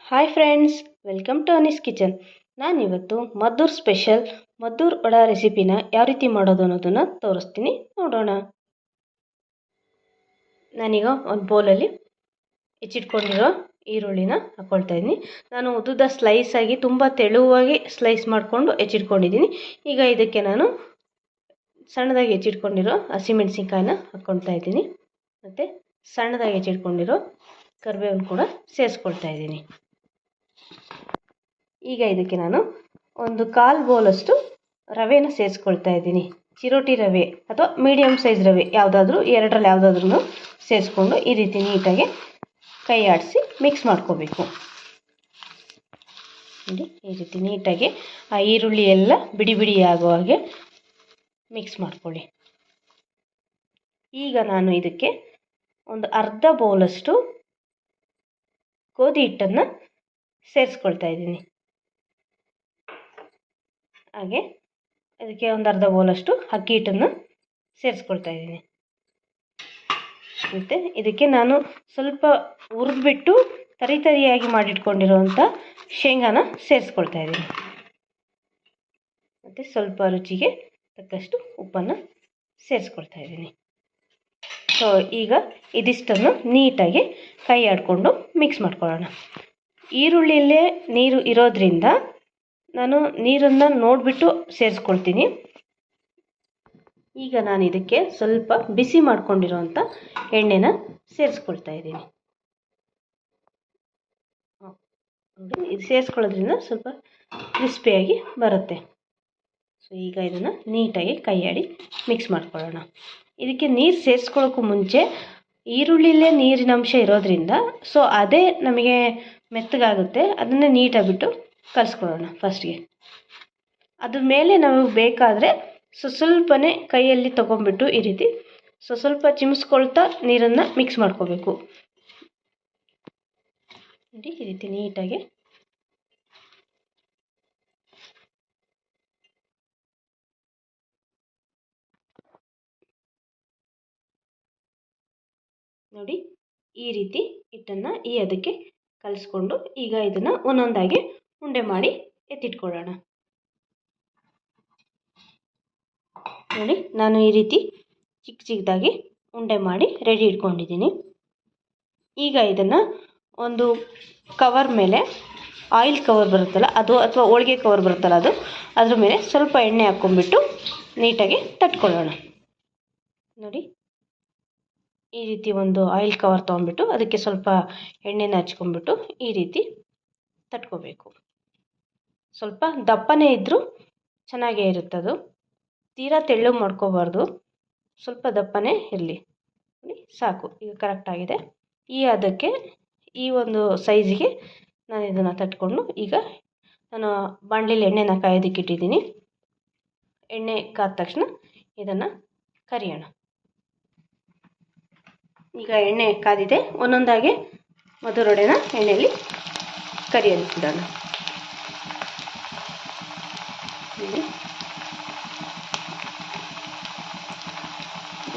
Hi friends, welcome to Anee's kitchen. ನಾನಿವತ್ತು Maddur special Maddur vada ರೆಸಿಪಿನ ಯಾವ ರೀತಿ ಮಾಡೋದು ಅನ್ನೋದನ್ನು ತೋರಿಸ್ತೀನಿ, ನೋಡೋಣ. ನಾನೀಗ ಒಂದು ಬೌಲಲ್ಲಿ ಹೆಚ್ಚಿಟ್ಕೊಂಡಿರೋ ಈರುಳ್ಳಿನ ಹಾಕ್ಕೊಳ್ತಾ ಇದ್ದೀನಿ. ನಾನು ಉದ್ದುದ ಸ್ಲೈಸ್ ಆಗಿ ತುಂಬ ತೆಳುವಾಗಿ ಸ್ಲೈಸ್ ಮಾಡಿಕೊಂಡು ಹೆಚ್ಚಿಟ್ಕೊಂಡಿದ್ದೀನಿ. ಈಗ ಇದಕ್ಕೆ ನಾನು ಸಣ್ಣದಾಗಿ ಹೆಚ್ಚಿಟ್ಕೊಂಡಿರೋ ಹಸಿಮೆಣಸಿನ್ಕಾಯಿನ ಹಾಕ್ಕೊಳ್ತಾ ಇದ್ದೀನಿ. ಮತ್ತು ಸಣ್ಣದಾಗಿ ಹೆಚ್ಚಿಟ್ಕೊಂಡಿರೋ ಕರಿಬೇವನ್ನು ಕೂಡ ಸೇರಿಸ್ಕೊಳ್ತಾ ಇದ್ದೀನಿ. ಈಗ ಇದಕ್ಕೆ ನಾನು ಒಂದು 1/4 ಬೌಲಷ್ಟು ರವೆನ ಸೇರಿಸ್ಕೊಳ್ತಾ ಇದ್ದೀನಿ. ಚಿರೋಟಿ ರವೆ ಅಥವಾ ಮೀಡಿಯಮ್ ಸೈಜ್ ರವೆ ಯಾವುದಾದ್ರೂ ಎರಡರಲ್ಲಿ ಯಾವುದಾದ್ರೂ ಸೇರಿಸ್ಕೊಂಡು ಈ ರೀತಿ ನೀಟಾಗಿ ಕೈ ಆಡಿಸಿ ಮಿಕ್ಸ್ ಮಾಡ್ಕೋಬೇಕು. ನೋಡಿ, ಈ ರೀತಿ ನೀಟಾಗಿ ಆ ಈರುಳ್ಳಿ ಎಲ್ಲ ಬಿಡಿ ಬಿಡಿ ಆಗೋ ಹಾಗೆ ಮಿಕ್ಸ್ ಮಾಡ್ಕೊಳ್ಳಿ. ಈಗ ನಾನು ಇದಕ್ಕೆ ಒಂದು ಅರ್ಧ ಬೌಲಷ್ಟು ಗೋಧಿ ಹಿಟ್ಟನ್ನು ಸೇರಿಸ್ಕೊಳ್ತಾ ಇದ್ದೀನಿ. ಹಾಗೆ ಅದಕ್ಕೆ ಒಂದು ಅರ್ಧ ಬೌಲಷ್ಟು ಅಕ್ಕಿ ಹಿಟ್ಟನ್ನು ಸೇರಿಸ್ಕೊಳ್ತಾ ಇದ್ದೀನಿ. ಮತ್ತು ಇದಕ್ಕೆ ನಾನು ಸ್ವಲ್ಪ ಹುರಿದ್ಬಿಟ್ಟು ತರಿಯಾಗಿ ಮಾಡಿಟ್ಕೊಂಡಿರೋವಂಥ ಶೇಂಗಾನ ಸೇರಿಸ್ಕೊಳ್ತಾ ಇದ್ದೀನಿ. ಮತ್ತು ಸ್ವಲ್ಪ ರುಚಿಗೆ ತಕ್ಕಷ್ಟು ಉಪ್ಪನ್ನು ಸೇರಿಸ್ಕೊಳ್ತಾ ಇದ್ದೀನಿ. ಸೊ ಈಗ ಇದಿಷ್ಟನ್ನು ನೀಟಾಗಿ ಕೈ ಆಡಿಕೊಂಡು ಮಿಕ್ಸ್ ಮಾಡ್ಕೊಳ್ಳೋಣ. ಈರುಳ್ಳಿಯಲ್ಲೇ ನೀರು ಇರೋದ್ರಿಂದ ನಾನು ನೀರನ್ನು ನೋಡಿಬಿಟ್ಟು ಸೇರಿಸ್ಕೊಳ್ತೀನಿ. ಈಗ ನಾನು ಇದಕ್ಕೆ ಸ್ವಲ್ಪ ಬಿಸಿ ಮಾಡ್ಕೊಂಡಿರೋವಂಥ ಎಣ್ಣೆನ ಸೇರಿಸ್ಕೊಳ್ತಾ ಇದ್ದೀನಿ. ಇದು ಸೇರಿಸ್ಕೊಳ್ಳೋದ್ರಿಂದ ಸ್ವಲ್ಪ ಕ್ರಿಸ್ಪಿಯಾಗಿ ಬರುತ್ತೆ. ಸೊ ಈಗ ಇದನ್ನು ನೀಟಾಗಿ ಕೈಯಾಡಿ ಮಿಕ್ಸ್ ಮಾಡ್ಕೊಳ್ಳೋಣ. ಇದಕ್ಕೆ ನೀರು ಸೇರಿಸ್ಕೊಳ್ಳೋಕ್ಕೂ ಮುಂಚೆ ಈರುಳ್ಳಿಲೇ ನೀರಿನ ಅಂಶ ಇರೋದ್ರಿಂದ ಸೊ ಅದೇ ನಮಗೆ ಮೆತ್ತಗಾಗುತ್ತೆ. ಅದನ್ನೇ ನೀಟಾಗಿಬಿಟ್ಟು ಕಲಿಸ್ಕೊಳ್ಳೋಣ ಫಸ್ಟ್ಗೆ. ಅದ್ರ ಮೇಲೆ ನಾವು ಬೇಕಾದರೆ ಸ್ವಲ್ಪನೇ ಕೈಯಲ್ಲಿ ತೊಗೊಂಡ್ಬಿಟ್ಟು ಈ ರೀತಿ ಸ್ವಲ್ಪ ಚಿಮ್ಸ್ಕೊಳ್ತಾ ನೀರನ್ನು ಮಿಕ್ಸ್ ಮಾಡ್ಕೋಬೇಕು. ನೋಡಿ, ಈ ರೀತಿ ನೀಟಾಗಿ ನೋಡಿ, ಈ ರೀತಿ ಹಿಟ್ಟನ್ನು ಅದಕ್ಕೆ ಕಲಿಸ್ಕೊಂಡು ಈಗ ಇದನ್ನು ಒಂದೊಂದಾಗಿ ಉಂಡೆ ಮಾಡಿ ಎತ್ತಿಟ್ಕೊಳ್ಳೋಣ. ನೋಡಿ, ನಾನು ಈ ರೀತಿ ಚಿಕ್ಕ ಚಿಕ್ಕದಾಗಿ ಉಂಡೆ ಮಾಡಿ ರೆಡಿ ಇಟ್ಕೊಂಡಿದ್ದೀನಿ. ಈಗ ಇದನ್ನು ಒಂದು ಕವರ್ ಮೇಲೆ, ಆಯಿಲ್ ಕವರ್ ಬರುತ್ತಲ್ಲ ಅದು ಅಥವಾ ಹೋಳಿಗೆ ಕವರ್ ಬರುತ್ತಲ್ಲ ಅದು, ಅದ್ರ ಮೇಲೆ ಸ್ವಲ್ಪ ಎಣ್ಣೆ ಹಾಕ್ಕೊಂಡ್ಬಿಟ್ಟು ನೀಟಾಗಿ ತಟ್ಕೊಳ್ಳೋಣ. ನೋಡಿ, ಈ ರೀತಿ ಒಂದು ಆಯಿಲ್ ಕವರ್ ತೊಗೊಂಡ್ಬಿಟ್ಟು ಅದಕ್ಕೆ ಸ್ವಲ್ಪ ಎಣ್ಣೆನ ಹಚ್ಕೊಂಡ್ಬಿಟ್ಟು ಈ ರೀತಿ ತಟ್ಕೋಬೇಕು. ಸ್ವಲ್ಪ ದಪ್ಪನೇ ಇದ್ದರೂ ಚೆನ್ನಾಗೇ ಇರುತ್ತದು. ತೀರಾ ತೆಳ್ಳಗೆ ಮಾಡ್ಕೋಬಾರ್ದು, ಸ್ವಲ್ಪ ದಪ್ಪನೇ ಇರಲಿ. ನೋಡಿ, ಸಾಕು, ಈಗ ಕರೆಕ್ಟಾಗಿದೆ. ಅದಕ್ಕೆ ಈ ಒಂದು ಸೈಜಿಗೆ ನಾನು ಇದನ್ನು ತಟ್ಕೊಂಡು ಈಗ ನಾನು ಬಾಣಲಿಲಿ ಎಣ್ಣೆನ ಕಾಯೋದಕ್ಕೆ ಇಟ್ಟಿದ್ದೀನಿ. ಎಣ್ಣೆ ಕಾದ ತಕ್ಷಣ ಇದನ್ನು ಕರಿಯೋಣ. ಈಗ ಎಣ್ಣೆ ಕಾದಿದೆ, ಒಂದೊಂದಾಗಿ ಮದ್ದೂರು ವಡೆನ ಎಣ್ಣೆಯಲ್ಲಿ ಕರಿಯೋದಕ್ಕೆ ಬಿಡೋಣ.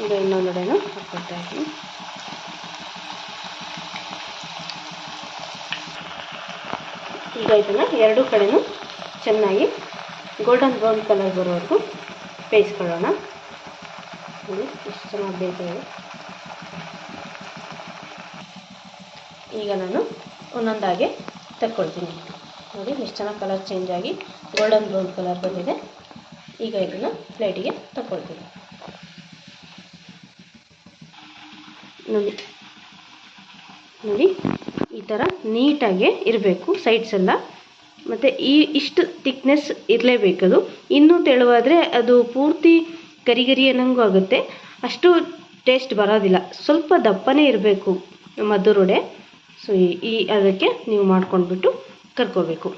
ಈಗ ಇನ್ನೊಂದು ವಡೆನ ಹಾಕ್ಕೊಳ್ತಾ ಇದ್ದೀನಿ. ಈಗ ಇದನ್ನು ಎರಡೂ ಕಡೆನೂ ಚೆನ್ನಾಗಿ ಗೋಲ್ಡನ್ ಬ್ರೌನ್ ಕಲರ್ ಬರೋವರೆಗೂ ಬೇಯಿಸ್ಕೊಳ್ಳೋಣ. ನೋಡಿ, ಎಷ್ಟು ಚೆನ್ನಾಗಿ ಬೇಯಿಸಿದೆ. ಈಗ ನಾನು ಒಂದೊಂದಾಗಿ ತಕ್ಕೊಳ್ತೀನಿ. ನೋಡಿ, ಎಷ್ಟು ಚೆನ್ನಾಗಿ ಕಲರ್ ಚೇಂಜ್ ಆಗಿ ಗೋಲ್ಡನ್ ಬ್ರೌನ್ ಕಲರ್ ಬಂದಿದೆ. ಈಗ ಇದನ್ನು ಪ್ಲೇಟಿಗೆ ತಕ್ಕೊಳ್ತೀನಿ. ನೋಡಿ, ಈ ಥರ ನೀಟಾಗಿ ಇರಬೇಕು ಸೈಡ್ಸ್ ಎಲ್ಲ. ಮತ್ತು ಇಷ್ಟು ತಿಕ್ನೆಸ್ ಇರಲೇಬೇಕದು. ಇನ್ನೂ ತೆಳುವಾದರೆ ಅದು ಪೂರ್ತಿ ಗರಿ ಅನ್ನಂಗೂ ಆಗುತ್ತೆ, ಅಷ್ಟು ಟೇಸ್ಟ್ ಬರೋದಿಲ್ಲ. ಸ್ವಲ್ಪ ದಪ್ಪನೇ ಇರಬೇಕು ಮದ್ದೂರು ವಡೆ. ಸೊ ಅದಕ್ಕೆ ನೀವು ಮಾಡ್ಕೊಂಡ್ಬಿಟ್ಟು ಕರ್ಕೋಬೇಕು.